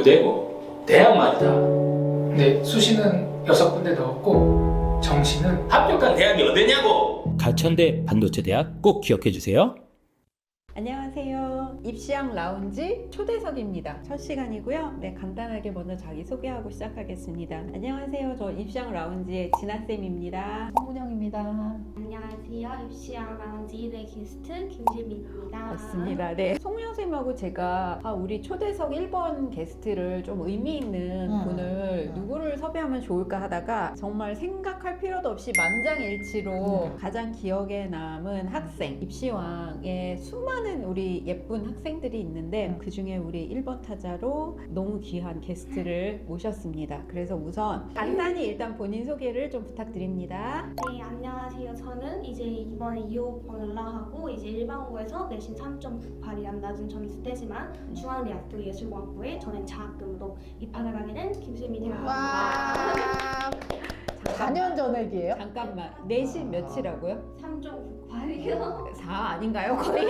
어디고? 대학 말이다. 네, 수시는 6군데 넣었고 정시는 합격한 대학이 어디냐고? 가천대 반도체대학 꼭 기억해주세요. 안녕하세요. 입시왕 라운지 초대석입니다. 첫 시간이고요. 네, 간단하게 먼저 자기소개하고 시작하겠습니다. 안녕하세요. 저 입시왕 라운지의 진아쌤입니다. 홍문영입니다. 안녕하세요. 입시왕 라운지 1회 게스트 김지민입니다. 맞습니다. 네. 송영쌤하고 제가 우리 초대석 1번 게스트를 좀 의미 있는 분을 누구를 섭외하면 좋을까 하다가 정말 생각할 필요도 없이 만장일치로 가장 기억에 남은 학생, 입시왕의 수많은 우리 예쁜 학생들이 있는데 그 중에 우리 1번 타자로 너무 귀한 게스트를 모셨습니다. 그래서 우선 간단히 일단 본인 소개를 좀 부탁드립니다. 네, 안녕하세요. 저는 이제 이번에 2호번을 나하고 이제 일반고에서 내신 3.98이란 낮은 점수 때지만 중앙대학교 예술공학부에 저는 장학금으로 입학을 하게 된 김수민이라고 합니다. 4년 전액이에요? 잠깐만, 내신 몇이라고요? 3.98이요? 4 아닌가요? 거의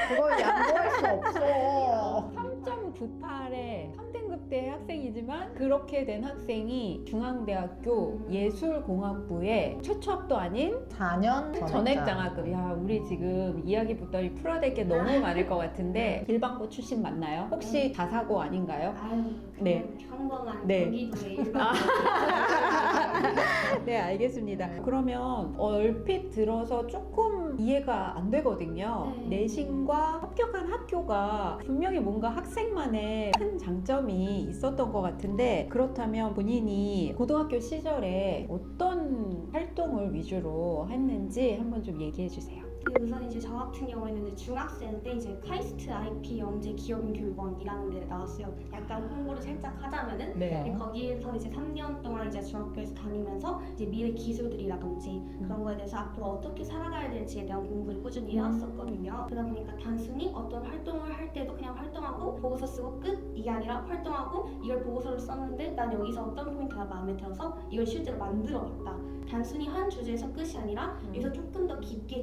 그걸 양보할 수 없어. 3.98에 3등급대 학생이지만 그렇게 된 학생이 중앙대학교 예술공학부의 최초합도 아닌 4년 전액장학금. 야, 우리 지금 이야기부터 풀어야 게 너무 많을 것 같은데 일반고 출신 맞나요? 혹시 다사고 아닌가요? 아유, 네. 평범한 네. 경기도의 네, 알겠습니다. 그러면 얼핏 들어서 조금 이해가 안 되거든요. 네. 내신과 합격한 학교가 분명히 뭔가 학생만의 큰 장점이 있었던 것 같은데 그렇다면 본인이 고등학교 시절에 어떤 활동을 위주로 했는지 한번 좀 얘기해 주세요. 우선 이제 저 같은 경우에는 이제 중학생 때 이제 카이스트 IP 영재 기업인 교육원이라는 데를 나왔어요. 약간 홍보를 살짝 하자면은 네. 거기에서 이제 3년 동안 이제 중학교에서 다니면서 이제 미래 기술들이라든지 그런 거에 대해서 앞으로 어떻게 살아가야 될지에 대한 공부를 꾸준히 해왔었거든요. 그러다 보니까 단순히 어떤 활동을 할 때도 그냥 활동하고 보고서 쓰고 끝 이게 아니라 활동하고 이걸 보고서를 썼는데 난 여기서 어떤 포인트가 마음에 들어서 이걸 실제로 만들어봤다. 단순히 한 주제에서 끝이 아니라 여기서 조금 더 깊게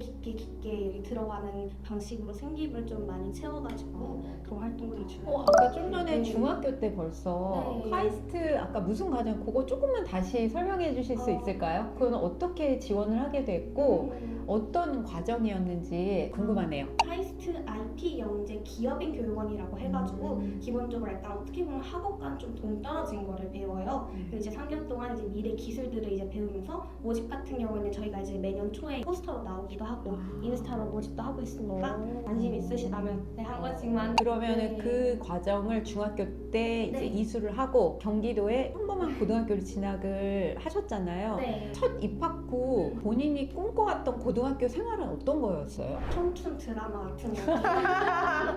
여기 들어가는 방식으로 생기부를 좀 많이 채워가지고 그런 활동들을 주로 아까 좀 전에 네. 중학교 때 벌써 네. 카이스트 아까 무슨 과정 그거 조금만 다시 설명해 주실 수 있을까요? 그건 어떻게 지원을 하게 됐고 어떤 과정이었는지 궁금하네요. 카이스트 IP 영재 기업인 교육원이라고 해가지고 기본적으로 일단 어떻게 보면 학업과는 좀 동떨어진 거를 배워요. 그리고 이제 3년 동안 이제 미래 기술들을 이제 배우면서 모집 같은 경우에는 저희가 이제 매년 초에 포스터로 나오기도 하고 인스타로 모집도 하고 있으니까 관심 있으시다면 네, 한 번씩만. 그러면은 네. 그 과정을 중학교 때 이제 네. 이수를 하고 경기도에 평범한 고등학교를 진학을 하셨잖아요. 네. 첫 입학 후 본인이 꿈꿔왔던 고등학교 생활은 어떤 거였어요? 청춘 드라마 같은 거. 야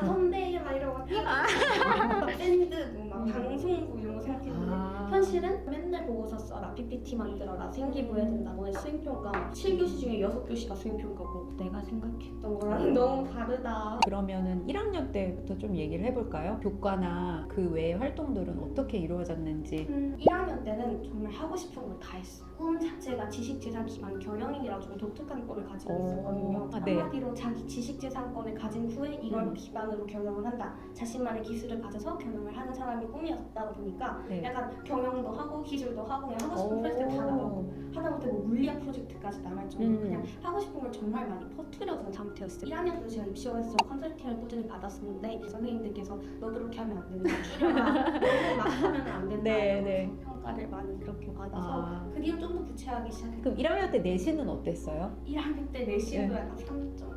선배 막 이러고 밴드 막 방송부 이런 거 생각했는데 현실은 맨날 보고서 써라, PPT 만들어라, 생기부 해야 된다, 너네 수행평가 7교시 중에 6교시가 수행평가고 내가 생각했던 거랑 너무 다르다. 그러면은 1학년 때부터 좀 얘기를 해볼까요? 교과나 그 외의 활동들은 어떻게 이루어졌는지. 1학년 때는 정말 하고 싶은 걸 다 했어. 꿈 자체가 지식재산 기반 경영인이라고 좀 독특한 꿈을 가지고 있었거든요. 아, 네. 한마디로 자기 지식재산권을 가진 후에 이걸 기반으로 경영을 한다. 자신만의 기술을 가져서 경영을 하는 사람이 꿈이었다 보니까 네. 약간 경영도 하고 기술도 하고 그냥 하고 싶은 프로젝트 다 나가고 하다못해 뭐 물리학 프로젝트까지 나갈 정도로 그냥 하고 싶은 걸 정말 많이 퍼뜨려둔 상태였어요. 1학년도 제가 입시원에서 컨설팅을 꾸준히 받았었는데 선생님들께서 너 그렇게 하면 안 된다. 줄여라. 너무 막 하면 안 된다. 네, 이러면서 네. 평가를 많이 그렇게 받아서 그 뒤로 좀 더 구체하게 시작했고 그럼 1학년 때 내신은 어땠어요? 1학년 때 내신도 약간 3.8?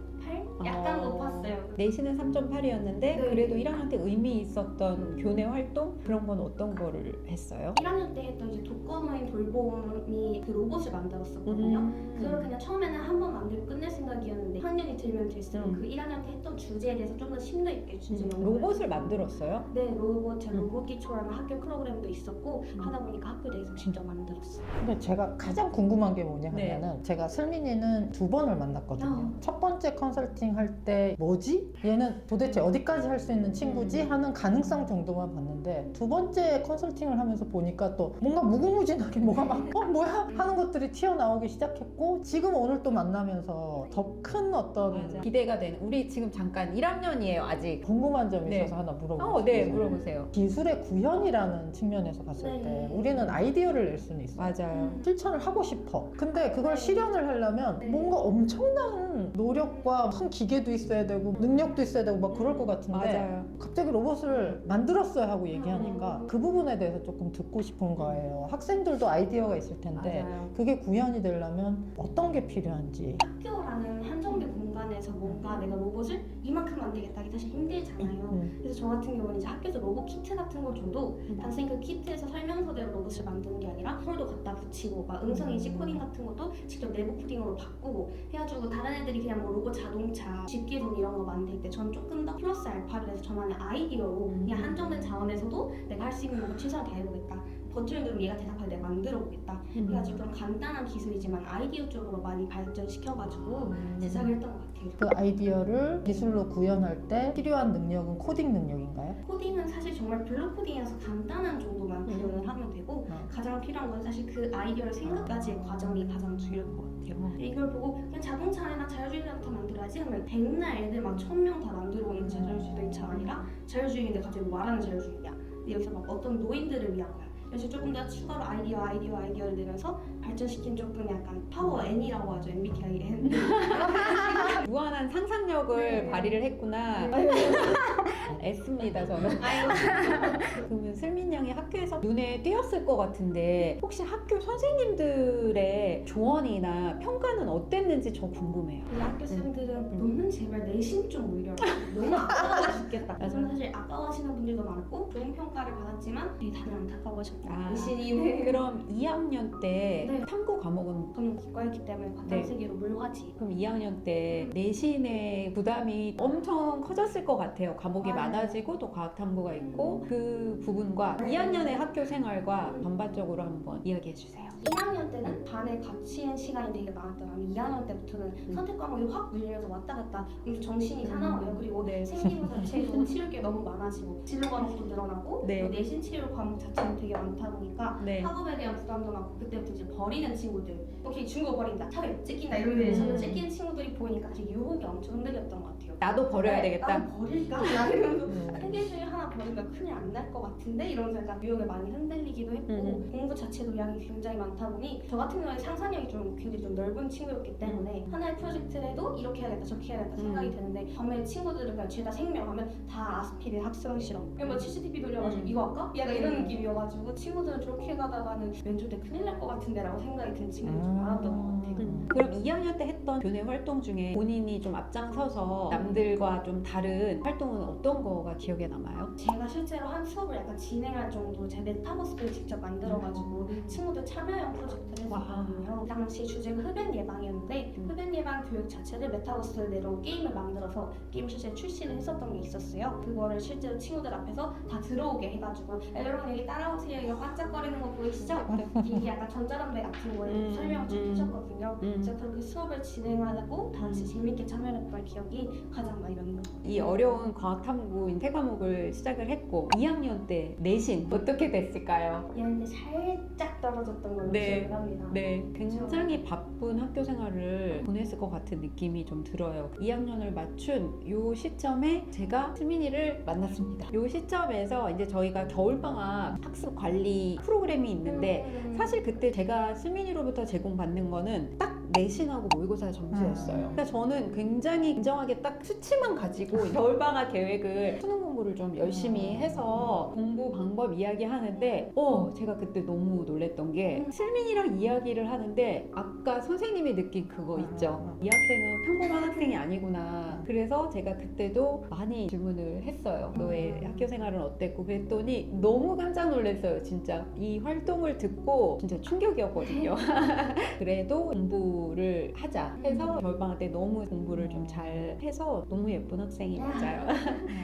약간 높았어요. 내신은 3.8이었는데 네. 그래도 1학년 때 의미 있었던 교내 활동 그런 건 어떤 거를 했어요? 1학년 때 했던 이제 독거노인 돌봄이 그 로봇을 만들었었거든요. 그걸 그냥 처음에는 한 번 만들고 끝낼 생각이었는데 학년이 들면 될수록 그 1학년 때 했던 주제에 대해서 좀 더 심도 있게 주제 연구를 로봇을 만들었어요? 네, 로봇, 제가 로봇 기초라는 학교 프로그램도 있었고 하다 보니까 학교 내에서 직접 만들었어요. 근데 제가 가장 궁금한 게 뭐냐 네. 하면은 제가 슬민이는 2번을 만났거든요. 첫 번째 컨설팅 컨설팅 할 때 뭐지? 얘는 도대체 어디까지 할 수 있는 친구지? 하는 가능성 정도만 봤는데 두 번째 컨설팅을 하면서 보니까 또 뭔가 무궁무진하게 뭐가 막 뭐야? 하는 것들이 튀어나오기 시작했고 지금 오늘 또 만나면서 더 큰 어떤 맞아. 기대가 되는. 우리 지금 잠깐 1학년이에요 아직. 궁금한 점이 네. 있어서 하나 물어보고 네 싶어요. 물어보세요. 기술의 구현이라는 측면에서 봤을 네. 때 우리는 아이디어를 낼 수는 있어요. 맞아요. 실천을 하고 싶어. 근데 그걸 실현을 하려면 뭔가 엄청난 노력과 큰 기계도 있어야 되고 능력도 있어야 되고 막 그럴 것 같은데 맞아요. 갑자기 로봇을 만들었어요 하고 얘기하니까 그 부분에 대해서 조금 듣고 싶은 거예요. 학생들도 아이디어가 있을 텐데 맞아요. 그게 구현이 되려면 어떤 게 필요한지. 학교라는 한정된 공간에서 뭔가 내가 로봇을 이만큼 만들겠다 이게 사실 힘들잖아요. 그래서 저 같은 경우는 이제 학교에서 로봇 키트 같은 걸 줘도 단순히 그 키트에서 설명서대로 로봇을 만드는 게 아니라 폴도 갖다 붙이고 막 음성인식 코딩 같은 것도 직접 내부 코딩으로 바꾸고 해가지고 다른 애들이 그냥 뭐 로봇 자동차 집게손 이런 거 만들 때 전 조금 더 플러스 알파를 해서 저만의 아이디어로 그냥 한정된 자원에서도 내가 할 수 있는 로봇 최선을 다해보겠다. 버튼을 누르면 얘가 대답할 때 만들어 보겠다. 그래가지고 그런 간단한 기술이지만 아이디어 쪽으로 많이 발전시켜가지고 제작을 했던 것 같아요. 그 아이디어를 기술로 구현할 때 필요한 능력은 코딩 능력인가요? 코딩은 사실 정말 블록 코딩이라서 간단한 정도만 구현을 하면 되고 가장 필요한 건 사실 그 아이디어를 생각까지의 과정이 가장 중요할 것 같아요. 이걸 보고 그냥 자동차 안에나 자율주행자부터 만들어야지 하면 백날 애들 막 1000명 다 만들어 오는 자율주행차가 아니라 자율주행인데 갑자기 뭐 말하는 자율주행이야. 근데 여기서 막 어떤 노인들을 위한 거야. 그래서 조금 더 추가로 아이디어를 내면서 발전시킨 조금 약간 파워 N이라고 하죠. MBTI N. 무한한 상상력을 발휘를 했구나. S입니다 저는. 그러면 슬민 양이 학교에서 눈에 띄었을 것 같은데 혹시 학교 선생님들의 조언이나 평가는 어땠는지 저 궁금해요. 우리 학교 쌤들은 너는 제발 내신 좀 올려라. 너무 아까워 죽겠다. 저는 사실 아까워하시는 분들도 많고 좋은 평가를 받았지만 다들 안타까워하셨고 내신이네. 그럼 2학년 때 네. 탐구 과목은 저는 기과였기 때문에 과탐세계로 물화지. 그럼 2학년 때 내신의 부담이 엄청 커졌을 것 같아요. 과목이 맞아요. 많아지고 또 과학 탐구가 있고 그 부분과 2학년의 학교 생활과 전반적으로 한번 이야기해 주세요. 1학년 때는 반에 갇히는 시간이 되게 많았더라면 2학년 때부터는 선택 과목이 확 밀려서 왔다 갔다 그래서 정신이 사나워요. 그리고 네. 생기부 자체도 치를 게 너무 많아지고 진로 과목도 늘어나고 네. 또 내신 치료 과목 자체는 되게 많다 보니까 네. 학업에 대한 부담도 많고 그때부터 이제 버리는 친구들 오케이 중고 버린다 차별 찢긴다 이러면 저는 찢기는 친구들이 보이니까 사실 유혹이 엄청 흔들렸던 것 같아요. 나도 버려야 되겠다. 난 버릴까? 이러면서 3개 중에 하나 버리면 큰일 안 날 것 같은데 이러면서 약간 유혹에 많이 흔들리기도 했고 공부 자체도 양이 굉장히 많다 보니 저 같은 경우에 상상력이 좀 굉장히 좀 넓은 친구였기 때문에 하나의 프로젝트를 해도 이렇게 해야겠다 저렇게 해야겠다 생각이 드는데 반면에 친구들은 그냥 죄다 생명하면 다 아스피린 합성 실험 그냥 뭐 CCTV 돌려가지고 이거 할까? 약간 이런 느낌이어가지고 친구들은 저렇게 가다가는 왼쪽 때 큰일 날 것 같은데 라고 생각이 든 친구들이 좀 많았던 것 같아요. 그럼 2학년 때 했던 교내 활동 중에 본인이 좀 앞장서서 남들과 좀 다른 활동은 어떤 거가 기억에 남아요? 제가 실제로 한 수업을 약간 진행할 정도로 제 메타버스를 직접 만들어가지고 친구들 참여형 프로젝트를 했었거든요. 그 당시 주제가 흡연 예방이었는데 흡연 예방 교육 자체를 메타버스를 내로 게임을 만들어서 게임을 실제 출시를 했었던 게 있었어요. 그거를 실제로 친구들 앞에서 다 들어오게 해가지고 여러분 여기 따라오세요. 이거 반짝거리는 거 보이시죠? 이게 약간 전자담배 같은 거에 설명을 좀 해줬거든요. 그래서 그렇게 수업을 진행하고 다 같이 재밌게 참여했던 기억이 가장 많이 남는 것 같아요. 이 어려운 과학탐구인 세 과목을 시작을 했고 2학년 때 내신 어떻게 됐을까요? 얘한테 살짝 떨어졌던 걸로 네. 기억을 합니다. 네, 굉장히 바쁜 학교 생활을 보냈을 것 같은 느낌이 좀 들어요. 2학년을 맞춘 요 시점에 제가 슬민이를 만났습니다. 요 시점에서 이제 저희가 겨울방학 학습 관리 프로그램이 있는데 사실 그때 제가 슬민이로부터 제공받는 거는 딱 내신하고 모의고사 점수였어요. 그러니까 저는 굉장히 인정하게 딱 수치만 가지고 겨울방학 계획을 수능 공부를 좀 열심히 해서 공부 방법 이야기하는데 제가 그때 너무 놀랬던 게 슬민이랑 이야기를 하는데 아까 선생님이 느낀 그거 있죠. 이 학생은 평범한 학생이 아니구나. 그래서 제가 그때도 많이 질문을 했어요. 너의 학교 생활은 어땠고 그랬더니 너무 깜짝 놀랐어요. 진짜 이 활동을 듣고 진짜 충격이었거든요. 그래도 공부를 하자 해서 겨울방학 때 너무 공부를 좀 잘 해서 너무 예쁜 학생이 맞아요.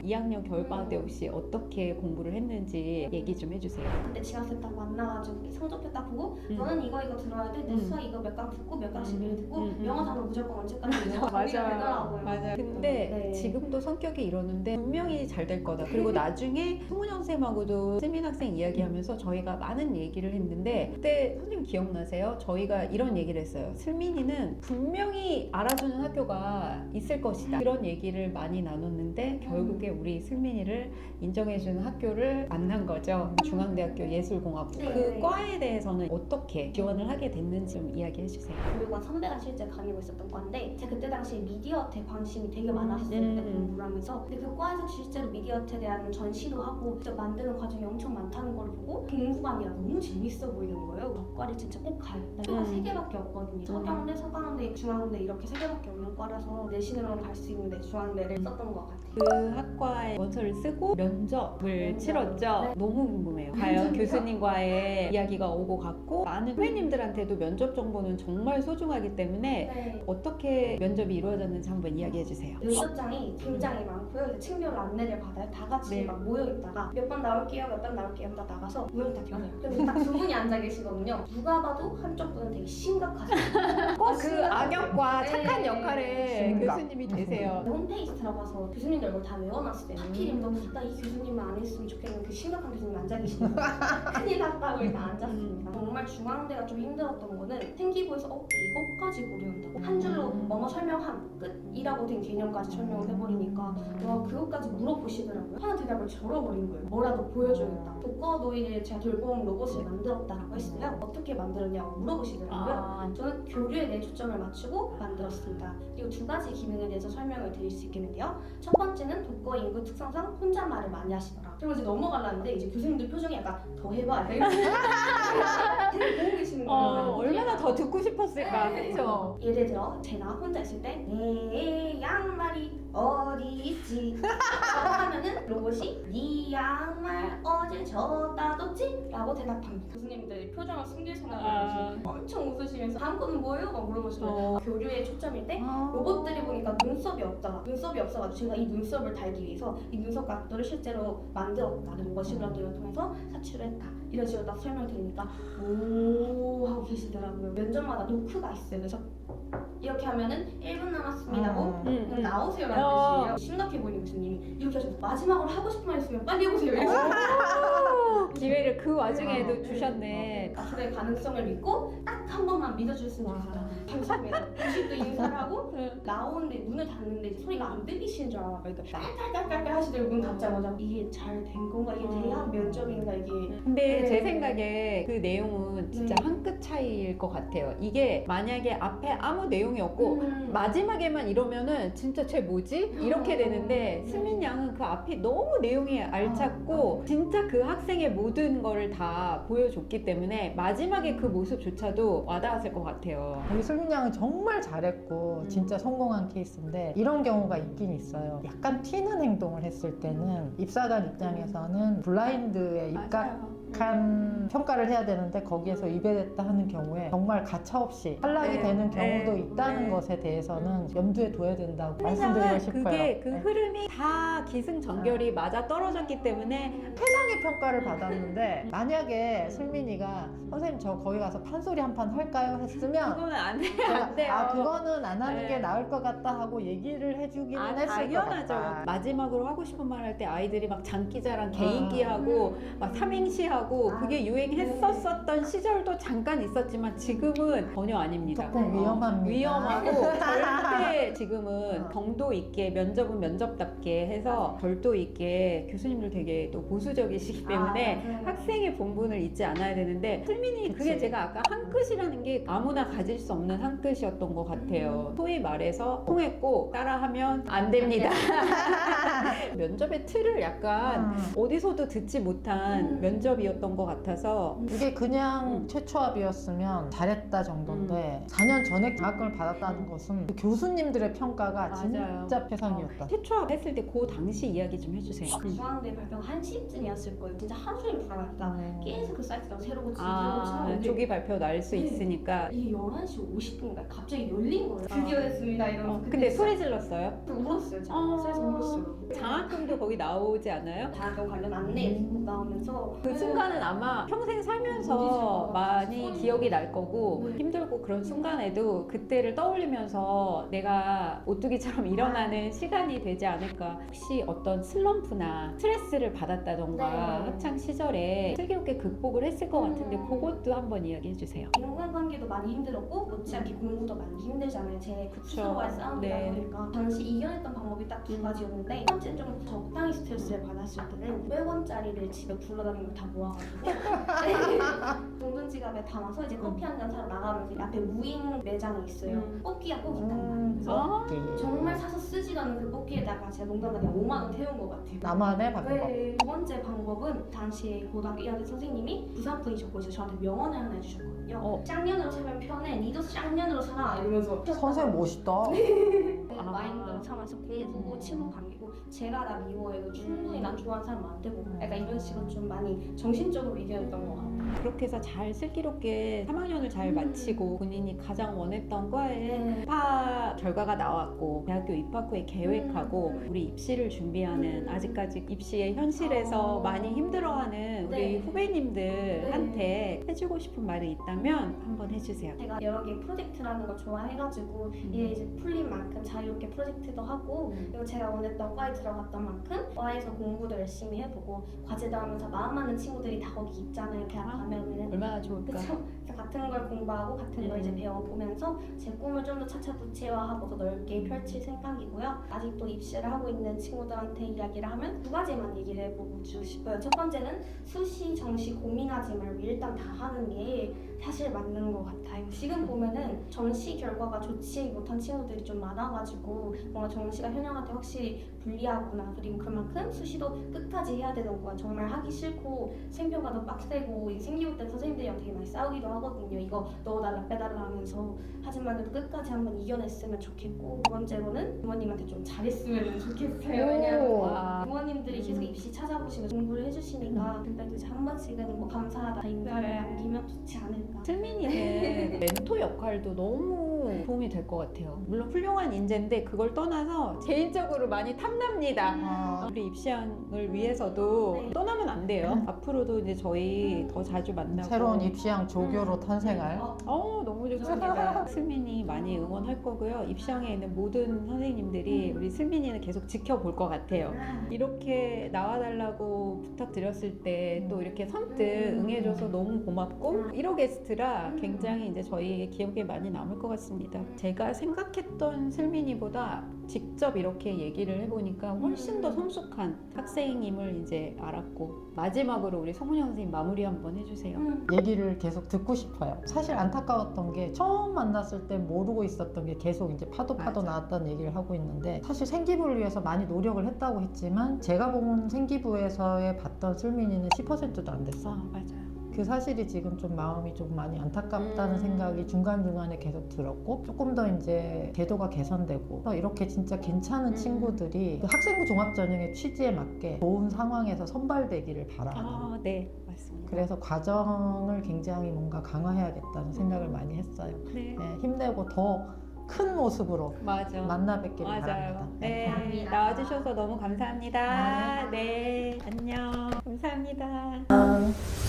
2학년 겨울 겨울방학 때 혹시 어떻게 공부를 했는지 얘기 좀 해주세요. 그때 지각생 딱 만나가지고 성적표 딱 보고 음. 너는 이거 들어야 돼. 내 수학 이거 몇 강 듣고 몇 강씩 미리 듣고 영어 단어 무조건 언제까지 이거 정리가 되더라고요. 맞아요. 근데 네. 지금도 성격이 이러는데 분명히 잘 될 거다. 그리고 나중에 송은영 쌤하고도 세민 학생 이야기하면서 저희가 많은 얘기를 했는데 그때 선생님 기억나세요? 저희가 이런 얘기를 했어요. 슬민이는 분명히 알아주는 학교가 있을 것이다. 그런 얘기를 많이 나눴는데 결국에 우리 슬민이를 인정해주는 학교를 만난 거죠. 중앙대학교 예술공학부. 네, 그 네. 과에 대해서는 어떻게 지원을 하게 됐는지 좀 이야기해 주세요. 교육원 선배가 실제 다니고 있었던 과인데 제가 그때 당시에 미디어한테 관심이 되게 많았어요. 그때 공부를 하면서. 근데 그 과에서 실제로 미디어한테 대한 전시도 하고 직접 만드는 과정이 엄청 많다는 걸 보고 공부가 너무 재밌어 보이는 거예요. 과를 진짜 꼭 가요. 과가 3개밖에 없거든요. 서경대, 서강대, 중앙대 이렇게 3개밖에 없는 과라서 내신으로 갈 수 있는데 중앙대를 썼던 것 같아요. 그 학과에 원서를 쓰고 면접을 치렀죠. 네. 너무 궁금해요. 과연 교수님과의 이야기가 오고 갔고 많은 후배님들한테도 면접 정보는 정말 소중하기 때문에 네. 어떻게 면접이 이루어졌는지 한번 이야기해 주세요. 면접장이 굉장히 많고요. 이제 층별 안내를 받아요. 다 같이 네. 막 모여 있다가 몇 번 나올게요, 몇 번 나올게요. 딱 나가서 문을 딱 열어요. 그럼 딱 2분이 앉아 계시거든요. 누가 봐도 한쪽 분은 되게 심각하세요. 꼭 그 악역과 네. 착한 역할에 심각. 교수님이 되세요. 홈페이지 들어가서 교수님들 얼굴 다 외워놨어요. 하필이면 나 이 교수님은 안 했으면 좋겠는 그 심각한 교수님 앉아 계시는 거예요. 큰일 났다고 일단 앉았습니다. 정말 중앙대가 좀 힘들었던 거는 생기부에서 이것까지 고려한다고? 한 줄로 뭐뭐 설명함 끝이라고 된 개념까지 설명을 해버리니까 와 그것까지 물어보시더라고요. 하는 대답을 절어버린 거예요. 뭐라도 보여줘야겠다. 독거 노인을 제가 돌봄 로봇을 만들었다라고 했어요. 어떻게 만들었냐고 물어보시더라고요. 저는 교류에 대해 초점을 맞추고 만들었습니다. 그리고 2가지 기능에 대해서 설명을 드릴 수 있겠는데요. 첫 번째는 독거 인구 특성상 혼잣말을 많이 하시더라. 그리고 이제 넘어가려는데 이제 교수님들 표정이 약간 더 해봐. 되게 보고 계시는 거예요. 얼마나 더 듣고 싶었을까. 네. 그렇죠? 예를 들어 제가 혼자 있을 때 내 양말이 어디 있지? 라고 하면은 로봇이 네 양말 어제 줬다 뒀지? 라고 대답합니다. 교수님들 표정을 숨길 생각을 하시 엄청 웃으시면서 다음 거는 뭐예요? 막 물어보시면 교류에 초점일 때 로봇들이 보니까 눈썹이 없다. 눈썹이 없어가지고 제가 이 눈썹을 달기 위해서 이 눈썹 각도를 실제로 만들었다. 그리고 머신러닝을 통해서 사출을 했다. 이런 식으로 딱 설명을 드리니까 오 하고 계시더라고요. 면접마다 노크가 있어요. 그래서 이렇게 하면은 1분 남았습니다고 그럼 나오세요라는 뜻이에요. 심각해 보이는 교수님이 이렇게 하셔서 마지막으로 하고 싶은 말 있으면 빨리 해보세요. 기회를 그 와중에도 주셨네. 앞으로의 가능성을 믿고 딱 한 번만 믿어주셨으면 좋겠다. 감사합니다. 다시 또 인사를 하고 나오는데 문을 닫는데 이제 소리가 안 들리시는 줄 알아요. 그러니까 깔깔깔깔 하시더라고요. 문 닫자마자 이게 잘 된 건가? 이게 대학 면접인가 이게. 근데 네. 제 생각에 그 내용은 진짜 한 끗 차이일 것 같아요. 이게 만약에 앞에 아무 내용이 없고 마지막에만 이러면은 진짜 쟤 뭐지? 이렇게 되는데 승민 양은 그 앞이 너무 내용이 알찼고 진짜 그 학생의 모든 거를 다 보여줬기 때문에 마지막에 그 모습조차도 와닿았을 것 같아요. 우리 슬민 양은 정말 잘했고 진짜 성공한 케이스인데 이런 경우가 있긴 있어요. 약간 튀는 행동을 했을 때는 입사관 입장에서는 블라인드에 입각한 평가를 해야 되는데 거기에서 위배됐다 하는 경우에 정말 가차없이 탈락이 네. 되는 경우도 네. 있다는 네. 것에 대해서는 염두에 둬야 된다고 말씀드리고 싶어요. 그게 그 네. 흐름이 다 기승전결이 맞아 떨어졌기 때문에 최상의 평가를 받았는데 만약에 슬민이가 선생님 저 거기 가서 판소리 한 판 할까요? 했으면 그거는 안 돼요. 제가 안 돼요. 그거는 안 하는 네. 게 나을 것 같다 하고 얘기를 해주기는 했을 것 당연하죠. 같다. 마지막으로 하고 싶은 말 할 때 아이들이 막 장기자랑 개인기하고 막 삼행시하고 그게 유행했었던 시절도 잠깐 있었지만 지금은 전혀 아닙니다. 조금 위험합니다. 위험하고 절대 지금은 정도 있게 면접은 면접답게 해서 절도 있게 교수님들 되게 또 보수적이시기 때문에 학생의 본분을 잊지 않아야 되는데 슬민이 그게 그치. 제가 아까 한 끗이라는 게 아무나 가질 수 없는 한 끗이었던 것 같아요. 소위 말해서 통했고 따라하면 안 됩니다. 면접의 틀을 약간 어디서도 듣지 못한 면접이었던 합이었던 것 같아서 이게 그냥 최초 합이었으면 잘했다 정도인데 4년 전에 장학금을 받았다는 것은 그 교수님들의 평가가 맞아요. 진짜 최상이었다. 최초 했을 때 그 당시 이야기 좀 해주세요. 중앙대 발표가 1시쯤이었을 거예요. 진짜 하루 종일 불안했다. 계속 그 사이트가 새로 고치고 새로 아, 고치고 조기 발표 날 수 있으니까. 이게 11시 50분인가 갑자기 열린 거예요. 드디어 됐습니다 이러면서. 근데 소리 질렀어요? 울었어요. 제가 어. 그래서 울었어요. 장학금도 거기 나오지 않아요? 장학금 관련 안내 나오면서 그 순간은 아마 평생 살면서 많이 기억이 날 거고 힘들고 그런 순간에도 그때를 떠올리면서 내가 오뚜기처럼 일어나는 시간이 되지 않을까. 혹시 어떤 슬럼프나 스트레스를 받았다던가 네. 학창 시절에 슬기롭게 극복을 했을 것 같은데 그것도 한번 이야기해 주세요. 인간관계도 많이 힘들었고 못지않게 공부도 많이 힘들잖아요. 제 그쵸. 스스로와의 싸움이다 네. 보니까 당시 이겨냈던 방법이 딱 두 가지였는데 첫 번째는 좀 적당히 스트레스를 받았을 때는 500원짜리를 집에 굴러다니는 걸 다 모아가지고 동전 지갑에 담아서 이제 커피 한 잔 사러 나가면서 앞에 무인 매장이 있어요. 뽑기가 꼭 있단 말이에요. 그래서 정말 사서 쓰지도 않은 그 뽑기에다가 제가 농담하게 5만 원 태운 것 같아요. 나만의 방법. 네. 두 번째 방법은 당시에 고등학교 1학년 선생님이 부산 분이셨고 이제 저한테 명언을 하나 해주셨거든요. 쌍년으로 살면 편해. 니도 쌍년으로 살아. 이러면서 선생님 멋있다. 마인드로 참아서 계속 친구 관계고 제가 나 미워해도 충분히 난 좋아하는 사람 많대고 약간 이런 식으로 좀 많이 정신적으로 이겨냈던 것 같아요. 그렇게 해서 잘 슬기롭게 3학년을 잘 마치고 본인이 가장 원했던 과에 네. 입학 결과가 나왔고 대학교 입학 후에 계획하고 우리 입시를 준비하는 아직까지 입시의 현실에서 많이 힘들어하는 우리 네. 후배님들한테 해주고 싶은 말이 있다면 한번 해주세요. 제가 여러 개 프로젝트라는 걸 좋아해가지고 이게 이제 풀린 만큼 자유롭게 프로젝트도 하고 그리고 제가 원했던 과에 들어갔던 만큼 과에서 공부도 열심히 해보고 과제도 하면서 마음 맞는 친구들이 다 거기 있잖아요. 대학 가면은 얼마나 좋을까? 그쵸? 그래서 같은 걸 공부하고 같은 걸 이제 배워보면서 제 꿈을 좀 더 차차 구체화하고 더 넓게 펼칠 생각이고요. 아직도 입시를 하고 있는 친구들한테 이야기를 하면 두 가지만 얘기를 해보고 주고 싶어요. 첫 번째는 수시, 정시 고민하지 말고 일단 다 하는 게 사실 맞는 것 같아요. 지금 보면은 정시 결과가 좋지 못한 친구들이 좀 많아가지고 뭔가 정시가 현역한테 확실히 불리하구나. 그리고 그만큼 수시도 끝까지 해야 되는 거야. 정말 하기 싫고 생평가도 빡세고 이 생기부 때 선생님들이랑 되게 많이 싸우기도 하거든요. 이거 넣어달라 빼달라 하면서 하지만 그래도 끝까지 한번 이겨냈으면 좋겠고 두 번째로는 부모님한테 좀 잘했으면 좋겠어요. 왜냐면 부모님들이 계속 입시 찾아보시고 공부를 해주시니까 그래도 이제 한 번씩은 뭐 감사하다 인사를 남기면 좋지 않을까. 슬민이는 멘토 역할도 너무 도움이 될 것 같아요. 물론 훌륭한 인재인데 그걸 떠나서 개인적으로 많이 탐납니다. 우리 입시왕을 위해서도 떠나면 안 돼요. 앞으로도 이제 저희 더 자주 만나고 새로운 입시왕 조교로 탄생할. 너무 좋습니다. 슬민이 많이 응원할 거고요. 입시왕에 있는 모든 선생님들이 우리 슬민이는 계속 지켜볼 것 같아요. 이렇게 나와달라고 부탁드렸을 때 또 이렇게 선뜻 응해줘서 너무 고맙고 1호 게스트라 굉장히 이제 저희 기억에 많이 남을 것 같습니다. 제가 생각했던 슬민이보다 직접 이렇게 얘기를 해보니까 훨씬 더 성숙한 학생임을 이제 알았고 마지막으로 우리 성훈영 선생님 마무리 한번 해주세요. 얘기를 계속 듣고 싶어요. 사실 안타까웠던 게 처음 만났을 때 모르고 있었던 게 계속 이제 파도 맞아. 나왔다는 얘기를 하고 있는데 사실 생기부를 위해서 많이 노력을 했다고 했지만 제가 본 생기부에서의 봤던 슬민이는 10%도 안 됐어. 맞아요. 그 사실이 지금 좀 마음이 좀 많이 안타깝다는 생각이 중간중간에 계속 들었고 조금 더 이제 제도가 개선되고 또 이렇게 진짜 괜찮은 친구들이 그 학생부 종합전형의 취지에 맞게 좋은 상황에서 선발되기를 바라는 네, 맞습니다. 그래서 과정을 굉장히 뭔가 강화해야겠다는 생각을 많이 했어요. 네. 네, 힘내고 더 큰 모습으로 맞아. 만나 뵙기를 맞아요. 바랍니다. 네, 감사합니다. 나와주셔서 너무 감사합니다. 네, 안녕. 감사합니다. 네.